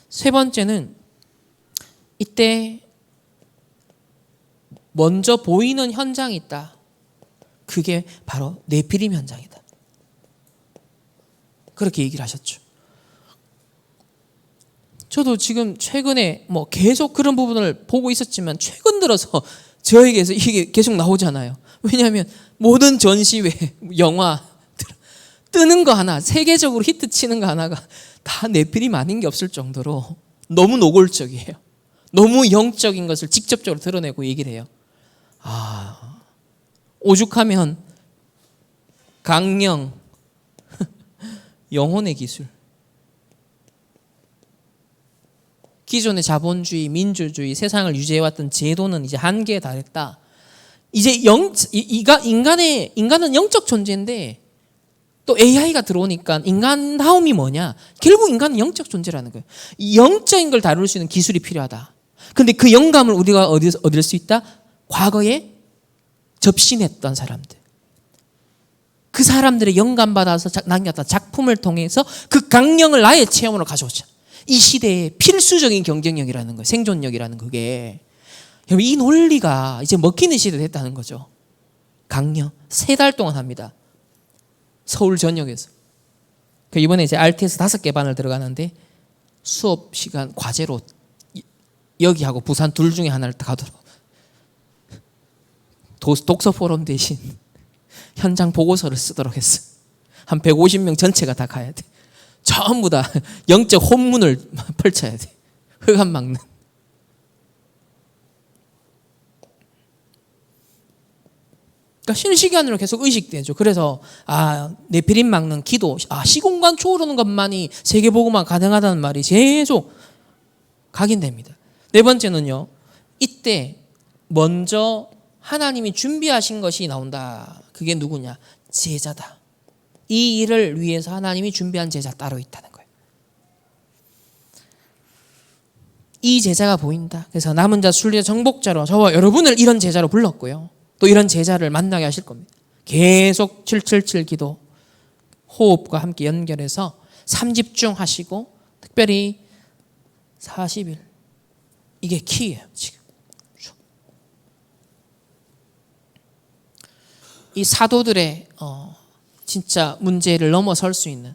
세 번째는 이때 먼저 보이는 현장이 있다. 그게 바로 네피림 현장이다. 그렇게 얘기를 하셨죠. 저도 지금 최근에 계속 그런 부분을 보고 있었지만 최근 들어서 저에게서 이게 계속 나오잖아요. 왜냐하면 모든 전시회, 영화 뜨는 거 하나, 세계적으로 히트 치는 거 하나가 다 네피림 아닌 게 없을 정도로 너무 노골적이에요. 너무 영적인 것을 직접적으로 드러내고 얘기를 해요. 오죽하면 강령, 영혼의 기술, 기존의 자본주의, 민주주의, 세상을 유지해왔던 제도는 이제 한계에 달했다. 이제 인간은 영적 존재인데 또 AI가 들어오니까 인간다움이 뭐냐? 결국 인간은 영적 존재라는 거예요. 영적인 걸 다룰 수 있는 기술이 필요하다. 그런데 그 영감을 우리가 어디서 얻을 수 있다? 과거에 접신했던 사람들. 그 사람들의 영감받아서 남겼던 작품을 통해서 그 강령을 나의 체험으로 가져오자. 이 시대의 필수적인 경쟁력이라는 거예요. 생존력이라는 그게. 이 논리가 이제 먹히는 시대가 됐다는 거죠. 강령 3달 동안 합니다. 서울 전역에서. 이번에 이제 RTS 5개 반을 들어가는데 수업 시간 과제로 여기하고 부산 둘 중에 하나를 가도록 독서 포럼 대신 현장 보고서를 쓰도록 했어. 한 150명 전체가 다 가야 돼. 전부 다 영적 혼문을 펼쳐야 돼. 흑암 막는. 그러니까 쉬는 시간으로 계속 의식되죠. 그래서 네피림 막는 기도, 시공간 초월하는 것만이 세계복음화 가능하다는 말이 계속 각인됩니다. 네 번째는요, 이때 먼저 하나님이 준비하신 것이 나온다. 그게 누구냐? 제자다. 이 일을 위해서 하나님이 준비한 제자 따로 있다는 거예요. 이 제자가 보인다. 그래서 남은 자 순례 정복자로 저와 여러분을 이런 제자로 불렀고요. 또 이런 제자를 만나게 하실 겁니다. 계속 777 기도, 호흡과 함께 연결해서 3집중하시고 특별히 40일. 이게 키예요, 지금. 이 사도들의 진짜 문제를 넘어설 수 있는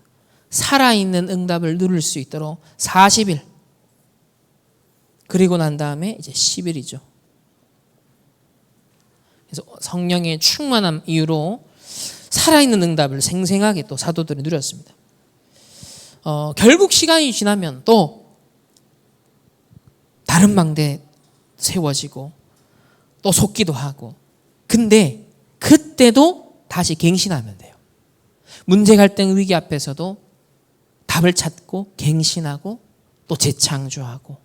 살아있는 응답을 누릴 수 있도록 40일 그리고 난 다음에 이제 10일이죠. 그래서 성령의 충만함 이후로 살아있는 응답을 생생하게 또 사도들이 누렸습니다. 결국 시간이 지나면 또 다른 망대 세워지고 또 속기도 하고 근데 그때도 다시 갱신하면 돼요. 문제 갈등 위기 앞에서도 답을 찾고 갱신하고 또 재창조하고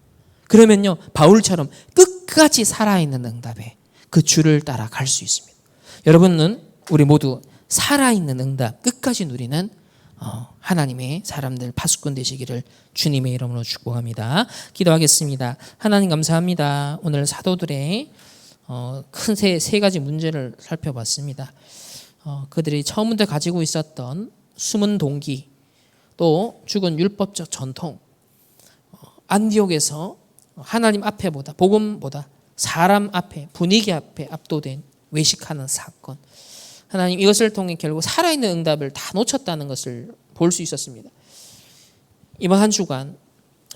그러면요 바울처럼 끝까지 살아있는 응답에 그 줄을 따라 갈 수 있습니다. 여러분은 우리 모두 살아있는 응답 끝까지 누리는 하나님의 사람들 파수꾼 되시기를 주님의 이름으로 축복합니다. 기도하겠습니다. 하나님 감사합니다. 오늘 사도들의 큰 세 가지 문제를 살펴봤습니다. 그들이 처음부터 가지고 있었던 숨은 동기, 또 죽은 율법적 전통, 안디옥에서 하나님 앞에보다 복음보다 사람 앞에 분위기 앞에 압도된 외식하는 사건, 하나님 이것을 통해 결국 살아있는 응답을 다 놓쳤다는 것을 볼 수 있었습니다. 이번 한 주간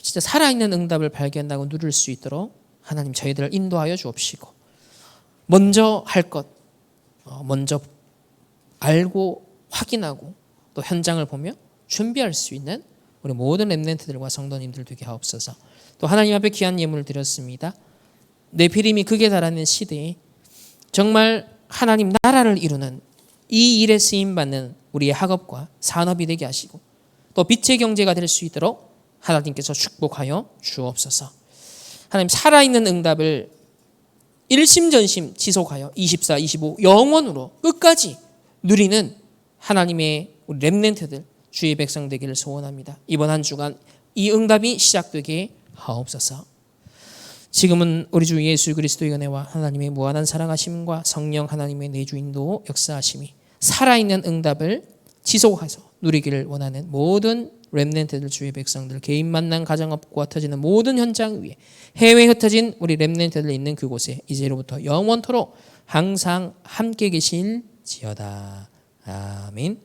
진짜 살아있는 응답을 발견하고 누릴 수 있도록 하나님 저희들을 인도하여 주옵시고 먼저 할 것, 먼저 알고 확인하고 또 현장을 보며 준비할 수 있는 우리 모든 렘넌트들과 성도님들 되게 하옵소서. 또 하나님 앞에 귀한 예물을 드렸습니다. 네피림이 극에 달하는 시대에 정말 하나님 나라를 이루는 이 일에 쓰임받는 우리의 학업과 산업이 되게 하시고 또 빛의 경제가 될 수 있도록 하나님께서 축복하여 주옵소서. 하나님 살아있는 응답을 일심전심 지속하여 24, 25 영원으로 끝까지 누리는 하나님의 우리 렘넌트들 주의 백성 되기를 소원합니다. 이번 한 주간 이 응답이 시작되게 하옵소서. 지금은 우리 주 예수 그리스도의 은혜와 하나님의 무한한 사랑하심과 성령 하나님의 내주인도 역사하심이 살아있는 응답을 지속해서 누리기를 원하는 모든 렘넌트들 주의 백성들 개인 만남 가정업과 흩어지는 모든 현장 위에 해외에 흩어진 우리 렘넌트들 있는 그곳에 이제로부터 영원토록 항상 함께 계실지어다. 아멘.